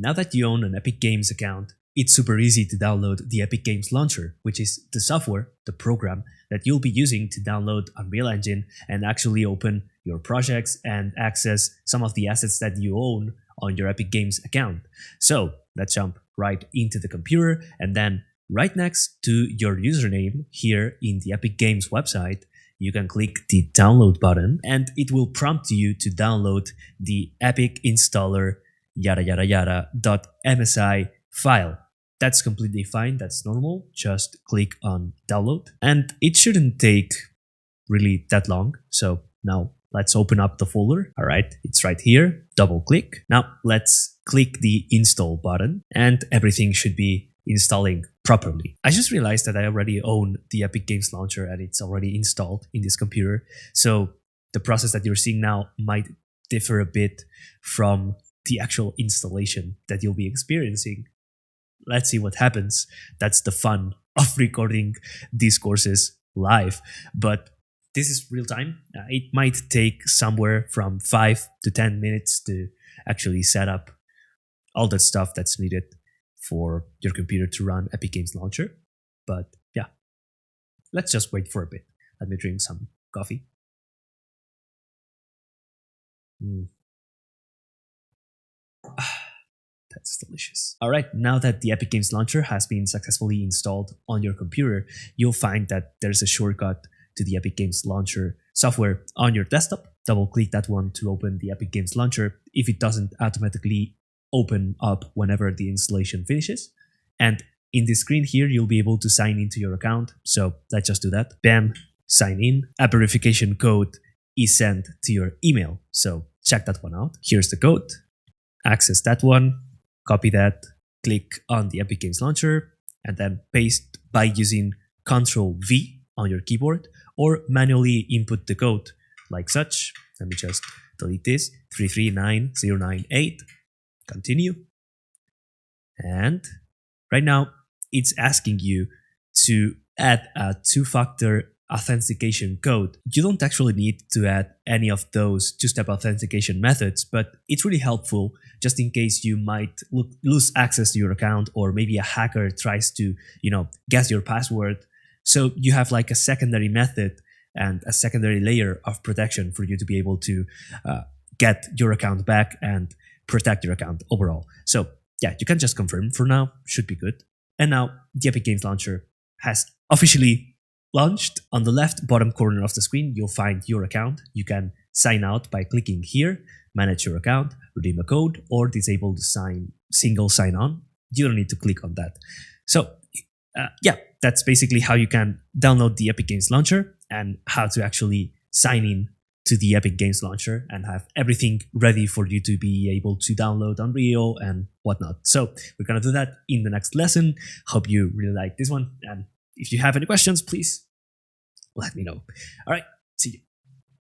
now that you own an Epic Games account, it's super easy to download the Epic Games Launcher, which is the software, the program that you'll be using to download Unreal Engine and actually open your projects and access some of the assets that you own on your Epic Games account. So let's jump right into the computer, and then right next to your username here in the Epic Games website, you can click the download button and it will prompt you to download the Epic installer yada yada yada.msi file. That's completely fine, that's normal. Just click on download and it shouldn't take really that long. So now let's open up the folder. All right, it's right here, double click. Now let's click the install button and everything should be installing properly. I just realized that I already own the Epic Games Launcher and it's already installed in this computer. So the process that you're seeing now might differ a bit from the actual installation that you'll be experiencing. Let's see what happens. That's the fun of recording these courses live. But this is real time. It might take somewhere from 5 to 10 minutes to actually set up all that stuff that's needed for your computer to run Epic Games Launcher. But yeah, let's just wait for a bit. Let me drink some coffee. That's delicious. All right, now that the Epic Games Launcher has been successfully installed on your computer, you'll find that there's a shortcut to the Epic Games Launcher software on your desktop. Double click that one to open the Epic Games Launcher if it doesn't automatically open up whenever the installation finishes. And in the screen here, you'll be able to sign into your account. So let's just do that. Bam, sign in. A verification code is sent to your email. So check that one out. Here's the code. Access that one. Copy that, click on the Epic Games Launcher, and then paste by using Ctrl V on your keyboard, or manually input the code like such. Let me just delete this, 339098, continue. And right now, it's asking you to add a two-factor authentication code. You don't actually need to add any of those two-step authentication methods, but it's really helpful just in case you might lose access to your account, or maybe a hacker tries to, guess your password. So you have like a secondary method and a secondary layer of protection for you to be able to get your account back and protect your account overall. So yeah, you can just confirm for now, should be good. And now the Epic Games Launcher has officially launched. On the left bottom corner of the screen, you'll find your account. You can sign out by clicking here, manage your account, redeem a code, or disable the single sign-on. You don't need to click on that. So yeah, that's basically how you can download the Epic Games Launcher and how to actually sign in to the Epic Games Launcher and have everything ready for you to be able to download Unreal and whatnot. So we're going to do that in the next lesson. Hope you really like this one. And if you have any questions, please let me know. All right, see you.